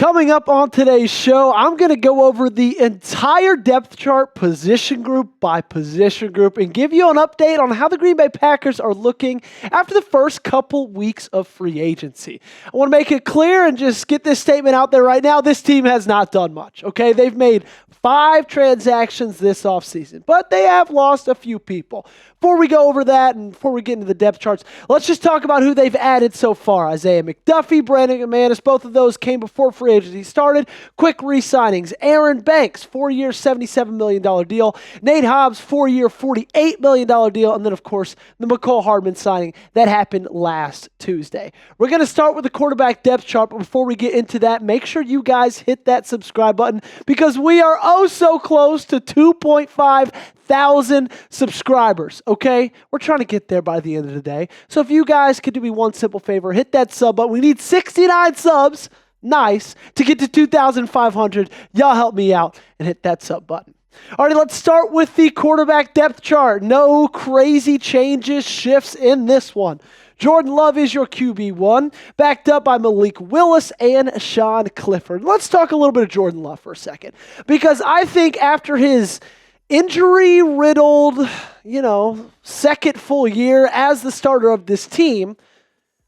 Coming up on today's show, I'm going to go over the entire depth chart position group by position group and give you an update on how the Green Bay Packers are looking after the first couple weeks of free agency. I want to make it clear and just get this statement out there right now. This team has not done much, okay? They've made 5 transactions this offseason, but they have lost a few people. Before we go over that and before we get into the depth charts, let's just talk about who they've added so far. Isaiah McDuffie, Brandon McManus, both of those came before free agency started. Quick re-signings. Aaron Banks, 4-year, $77 million deal. Nate Hobbs, 4-year, $48 million deal. And then, of course, the McCole Hardman signing that happened last Tuesday. We're going to start with the quarterback depth chart, but before we get into that, make sure you guys hit that subscribe button because we are oh so close to 2,500 subscribers, okay? We're trying to get there by the end of the day. So if you guys could do me one simple favor, hit that sub button. We need 69 subs, nice, to get to 2,500. Y'all help me out and hit that sub button. All right, let's start with the quarterback depth chart. No crazy changes, shifts in this one. Jordan Love is your QB1, backed up by Malik Willis and Sean Clifford. Let's talk a little bit of Jordan Love for a second, because I think after his injury-riddled, second full year as the starter of this team,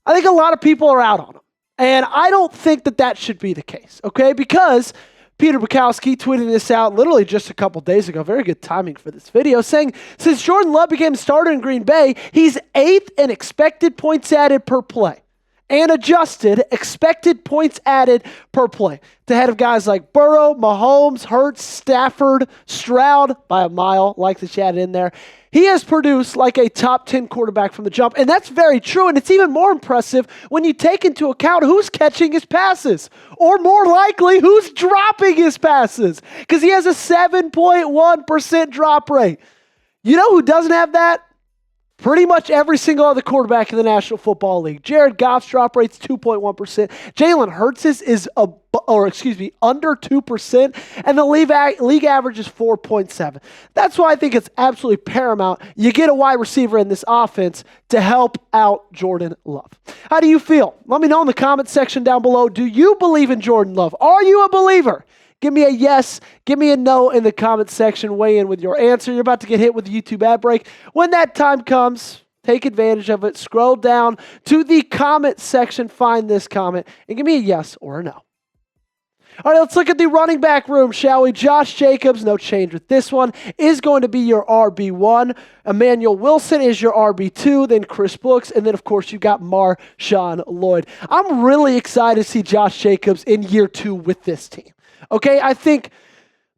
I think a lot of people are out on him. And I don't think that should be the case, okay? Because Peter Bukowski tweeted this out literally just a couple days ago. Very good timing for this video, saying, since Jordan Love became starter in Green Bay, he's 8th in expected points added per play and adjusted expected points added per play, to head of guys like Burrow, Mahomes, Hurts, Stafford, Stroud by a mile, like the chat in there. He has produced like a top 10 quarterback from the jump, and that's very true, and it's even more impressive when you take into account who's catching his passes, or more likely, who's dropping his passes, because he has a 7.1% drop rate. You know who doesn't have that? Pretty much every single other quarterback in the National Football League. Jared Goff's drop rate's 2.1%. Jalen Hurts is under 2%, and the league average is 4.7. That's why I think it's absolutely paramount you get a wide receiver in this offense to help out Jordan Love. How do you feel? Let me know in the comment section down below. Do you believe in Jordan Love? Are you a believer? Give me a yes, give me a no in the comment section. Weigh in with your answer. You're about to get hit with the YouTube ad break. When that time comes, take advantage of it. Scroll down to the comment section, find this comment, and give me a yes or a no. All right, let's look at the running back room, shall we? Josh Jacobs, no change with this one, is going to be your RB1. Emmanuel Wilson is your RB2, then Chris Brooks, and then, of course, you got Marshawn Lloyd. I'm really excited to see Josh Jacobs in year 2 with this team. Okay, I think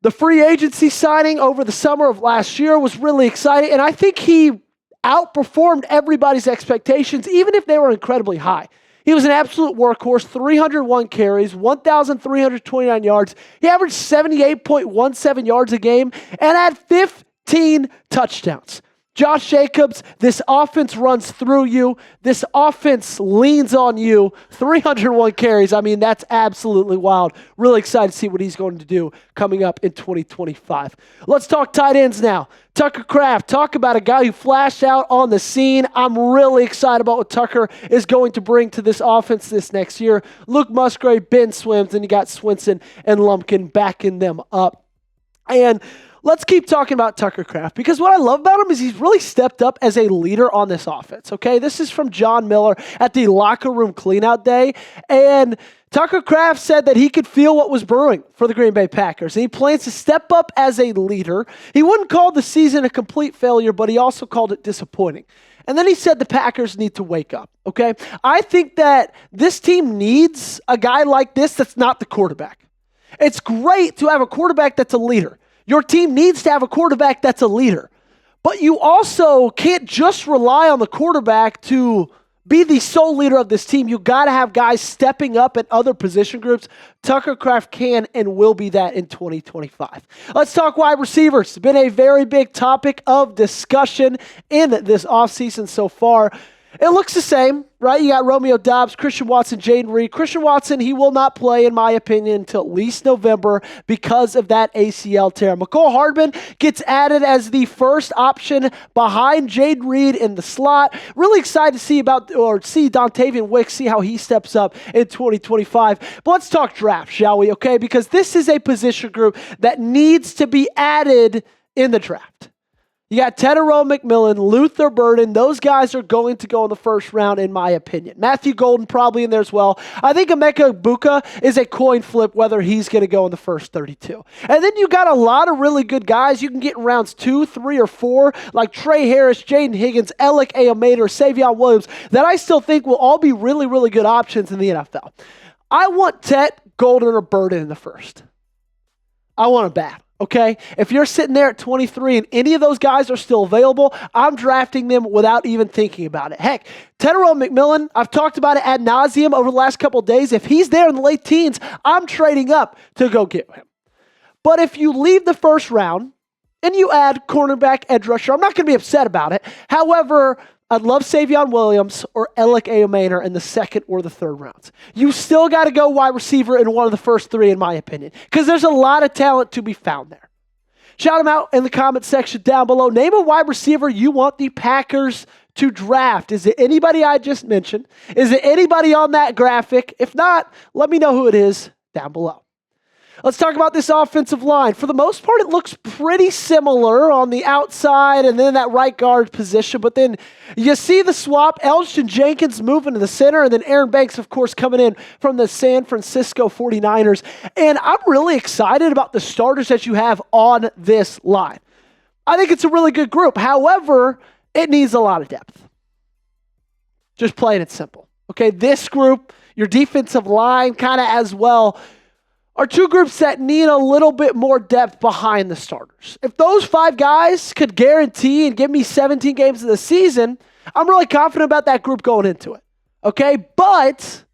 the free agency signing over the summer of last year was really exciting, and I think he outperformed everybody's expectations, even if they were incredibly high. He was an absolute workhorse, 301 carries, 1,329 yards. He averaged 78.17 yards a game and had 15 touchdowns. Josh Jacobs, this offense runs through you. This offense leans on you. 301 carries. I mean, that's absolutely wild. Really excited to see what he's going to do coming up in 2025. Let's talk tight ends now. Tucker Kraft, talk about a guy who flashed out on the scene. I'm really excited about what Tucker is going to bring to this offense this next year. Luke Musgrave, Ben Swims, and you got Swinson and Lumpkin backing them up. And let's keep talking about Tucker Kraft, because what I love about him is he's really stepped up as a leader on this offense, okay? This is from John Miller at the locker room cleanout day, and Tucker Kraft said that he could feel what was brewing for the Green Bay Packers, and he plans to step up as a leader. He wouldn't call the season a complete failure, but he also called it disappointing. And then he said the Packers need to wake up, okay? I think that this team needs a guy like this that's not the quarterback. It's great to have a quarterback that's a leader. Your team needs to have a quarterback that's a leader. But you also can't just rely on the quarterback to be the sole leader of this team. You got to have guys stepping up at other position groups. Tucker Kraft can and will be that in 2025. Let's talk wide receivers. It's been a very big topic of discussion in this offseason so far. It looks the same, right? You got Romeo Doubs, Christian Watson, Jaden Reed. Christian Watson, he will not play, in my opinion, until at least November because of that ACL tear. McCole Hardman gets added as the first option behind Jaden Reed in the slot. Really excited to see Dontavian Wicks, see how he steps up in 2025. But let's talk draft, shall we? Okay, because this is a position group that needs to be added in the draft. You got Tetairoa McMillan, Luther Burden. Those guys are going to go in the first round, in my opinion. Matthew Golden probably in there as well. I think Emeka Egbuka is a coin flip whether he's going to go in the first 32. And then you got a lot of really good guys you can get in rounds 2, 3, or 4, like Trey Harris, Jaden Higgins, Alec Ayomader, Savion Williams, that I still think will all be really, really good options in the NFL. I want Tet, Golden, or Burden in the first. I want them bad. Okay, if you're sitting there at 23 and any of those guys are still available, I'm drafting them without even thinking about it. Heck, Tetairoa McMillan, I've talked about it ad nauseum over the last couple of days. If he's there in the late teens, I'm trading up to go get him. But if you leave the first round and you add cornerback, edge rusher, I'm not going to be upset about it. However, I'd love Savion Williams or Alec Ayomader in the second or the third rounds. You still got to go wide receiver in one of the first 3, in my opinion, because there's a lot of talent to be found there. Shout them out in the comment section down below. Name a wide receiver you want the Packers to draft. Is it anybody I just mentioned? Is it anybody on that graphic? If not, let me know who it is down below. Let's talk about this offensive line. For the most part, it looks pretty similar on the outside and then that right guard position. But then you see the swap. Elgton Jenkins moving to the center, and then Aaron Banks, of course, coming in from the San Francisco 49ers. And I'm really excited about the starters that you have on this line. I think it's a really good group. However, it needs a lot of depth. Just plain and simple. Okay, this group, your defensive line kind of as well, are two groups that need a little bit more depth behind the starters. If those 5 guys could guarantee and give me 17 games of the season, I'm really confident about that group going into it. Okay, but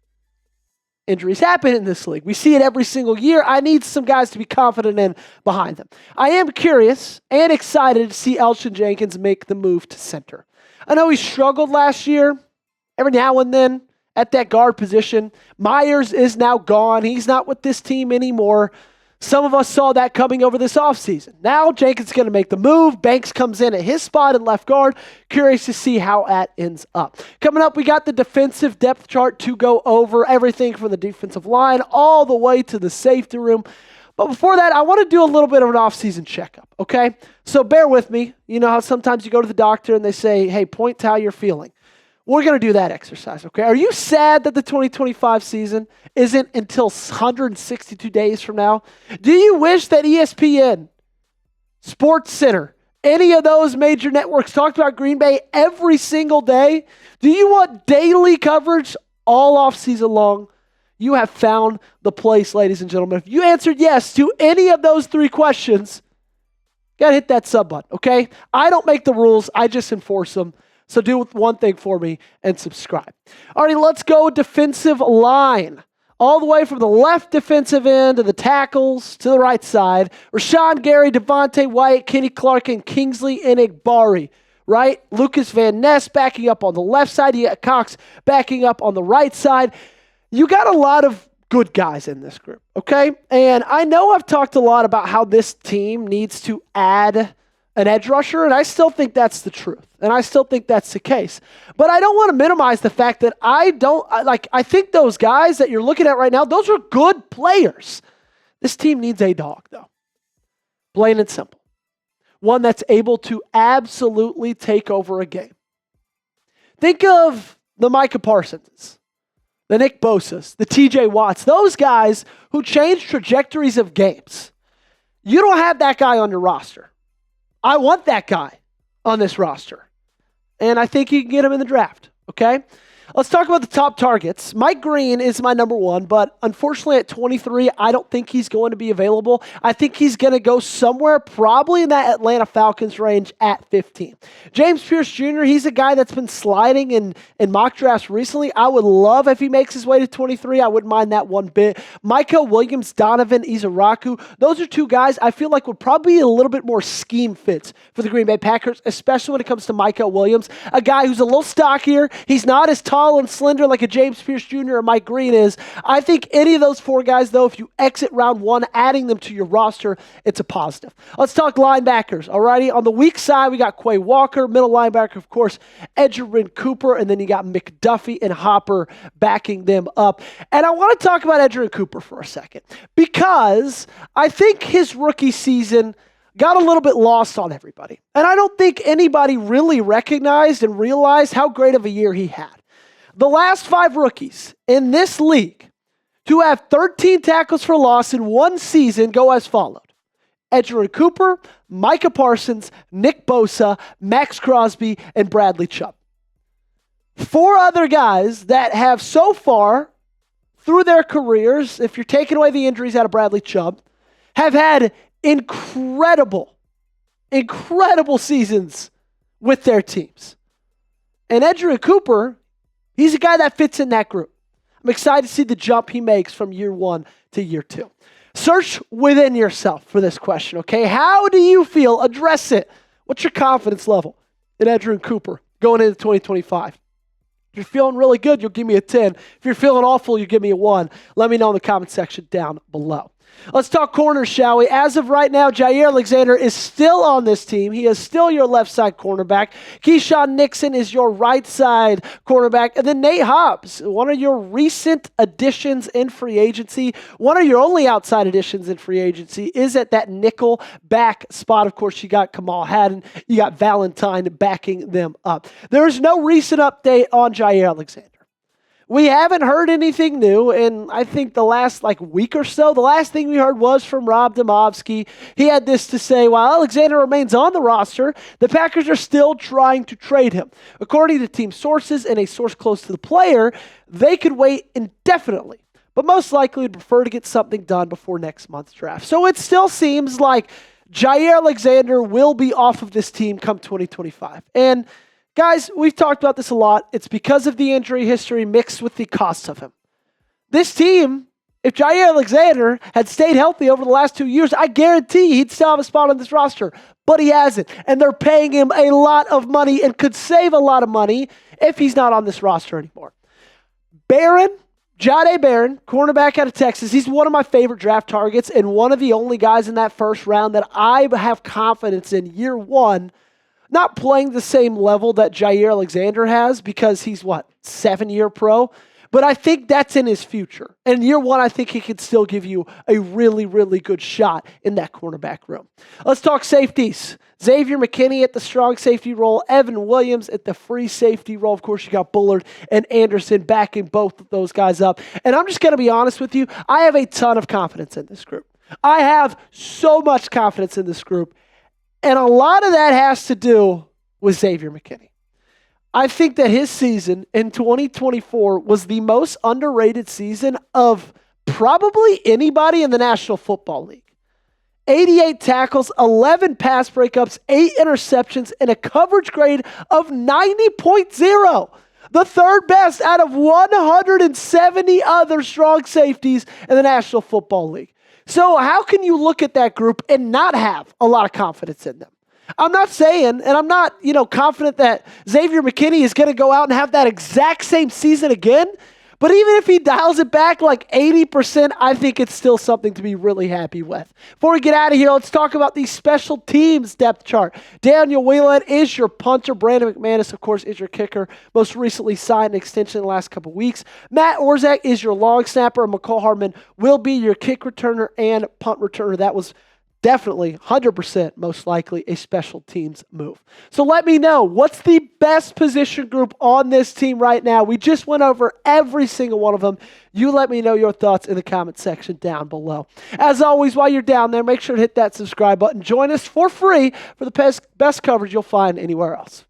injuries happen in this league. We see it every single year. I need some guys to be confident in behind them. I am curious and excited to see Elgton Jenkins make the move to center. I know he struggled last year, every now and then, at that guard position. Myers is now gone. He's not with this team anymore. Some of us saw that coming over this offseason. Now Jenkins is going to make the move. Banks comes in at his spot in left guard. Curious to see how that ends up. Coming up, we got the defensive depth chart to go over. Everything from the defensive line all the way to the safety room. But before that, I want to do a little bit of an offseason checkup, okay? So bear with me. You know how sometimes you go to the doctor and they say, hey, point to how you're feeling. We're going to do that exercise, okay? Are you sad that the 2025 season isn't until 162 days from now? Do you wish that ESPN, Sports Center, any of those major networks talked about Green Bay every single day? Do you want daily coverage all off season long? You have found the place, ladies and gentlemen. If you answered yes to any of those 3 questions, you got to hit that sub button, okay? I don't make the rules. I just enforce them. So do one thing for me and subscribe. All right, let's go defensive line. All the way from the left defensive end to the tackles to the right side. Rashawn Gary, Devontae Wyatt, Kenny Clark, and Kingsley Enagbari. Right? Lucas Van Ness backing up on the left side. You got Cox backing up on the right side. You got a lot of good guys in this group, okay? And I know I've talked a lot about how this team needs to add an edge rusher, and I still think that's the truth. And I still think that's the case. But I don't want to minimize the fact that I think those guys that you're looking at right now, those are good players. This team needs a dog, though. Plain and simple. One that's able to absolutely take over a game. Think of the Micah Parsons, the Nick Bosas, the TJ Watts, those guys who change trajectories of games. You don't have that guy on your roster. I want that guy on this roster. And I think you can get him in the draft, okay? Let's talk about the top targets. Mike Green is my number 1, but unfortunately at 23, I don't think he's going to be available. I think he's going to go somewhere probably in that Atlanta Falcons range at 15. James Pierce Jr., he's a guy that's been sliding in mock drafts recently. I would love if he makes his way to 23. I wouldn't mind that one bit. Micah Williams, Donovan Izaraku, those are 2 guys I feel like would probably be a little bit more scheme fits for the Green Bay Packers, especially when it comes to Micah Williams, a guy who's a little stockier. He's not as tall tall and slender like a James Pierce Jr. or Mike Green is. I think any of those four guys, though, if you exit round one, adding them to your roster, it's a positive. Let's talk linebackers, all righty? On the weak side, we got Quay Walker, middle linebacker, of course, Edgerrin Cooper, and then you got McDuffie and Hopper backing them up. And I want to talk about Edgerrin Cooper for a second because I think his rookie season got a little bit lost on everybody. And I don't think anybody really recognized and realized how great of a year he had. The last 5 rookies in this league to have 13 tackles for loss in one season go as followed. Edgerrin Cooper, Micah Parsons, Nick Bosa, Max Crosby, and Bradley Chubb. 4 other guys that have so far through their careers, if you're taking away the injuries out of Bradley Chubb, have had incredible seasons with their teams. And Edgerrin Cooper, he's a guy that fits in that group. I'm excited to see the jump he makes from year 1 to year 2. Search within yourself for this question, okay? How do you feel? Address it. What's your confidence level in Edgerrin Cooper going into 2025? If you're feeling really good, you'll give me a 10. If you're feeling awful, you give me a 1. Let me know in the comment section down below. Let's talk corners, shall we? As of right now, Jair Alexander is still on this team. He is still your left side cornerback. Keyshawn Nixon is your right side cornerback. And then Nate Hobbs, one of your recent additions in free agency, one of your only outside additions in free agency, is at that nickel back spot. Of course, you got Kamal Haddon. You got Valentine backing them up. There is no recent update on Jair Alexander. We haven't heard anything new, and I think the last week or so, the last thing we heard was from Rob Domofsky. He had this to say: while Alexander remains on the roster, the Packers are still trying to trade him. According to team sources and a source close to the player, they could wait indefinitely, but most likely would prefer to get something done before next month's draft. So it still seems like Jair Alexander will be off of this team come 2025. And guys, we've talked about this a lot. It's because of the injury history mixed with the cost of him. This team, if Jair Alexander had stayed healthy over the last 2 years, I guarantee he'd still have a spot on this roster. But he hasn't. And they're paying him a lot of money and could save a lot of money if he's not on this roster anymore. Jahdae Barron, cornerback out of Texas, he's one of my favorite draft targets and one of the only guys in that first round that I have confidence in year 1. Not playing the same level that Jair Alexander has because he's, 7-year pro? But I think that's in his future. And year 1, I think he could still give you a really, really good shot in that cornerback room. Let's talk safeties. Xavier McKinney at the strong safety role. Evan Williams at the free safety role. Of course, you got Bullard and Anderson backing both of those guys up. And I'm just going to be honest with you. I have a ton of confidence in this group. I have so much confidence in this group. And a lot of that has to do with Xavier McKinney. I think that his season in 2024 was the most underrated season of probably anybody in the National Football League. 88 tackles, 11 pass breakups, 8 interceptions, and a coverage grade of 90.0. The third best out of 170 other strong safeties in the National Football League. So how can you look at that group and not have a lot of confidence in them? I'm not saying, and I'm not, confident that Xavier McKinney is going to go out and have that exact same season again. But even if he dials it back 80%, I think it's still something to be really happy with. Before we get out of here, let's talk about the special teams depth chart. Daniel Whelan is your punter. Brandon McManus, of course, is your kicker. Most recently signed an extension in the last couple weeks. Matt Orzak is your long snapper, and McCall Hardman will be your kick returner and punt returner. That was definitely 100% most likely a special teams move. So let me know, what's the best position group on this team right now? We just went over every single one of them. You let me know your thoughts in the comment section down below. As always, while you're down there, make sure to hit that subscribe button. Join us for free for the best coverage you'll find anywhere else.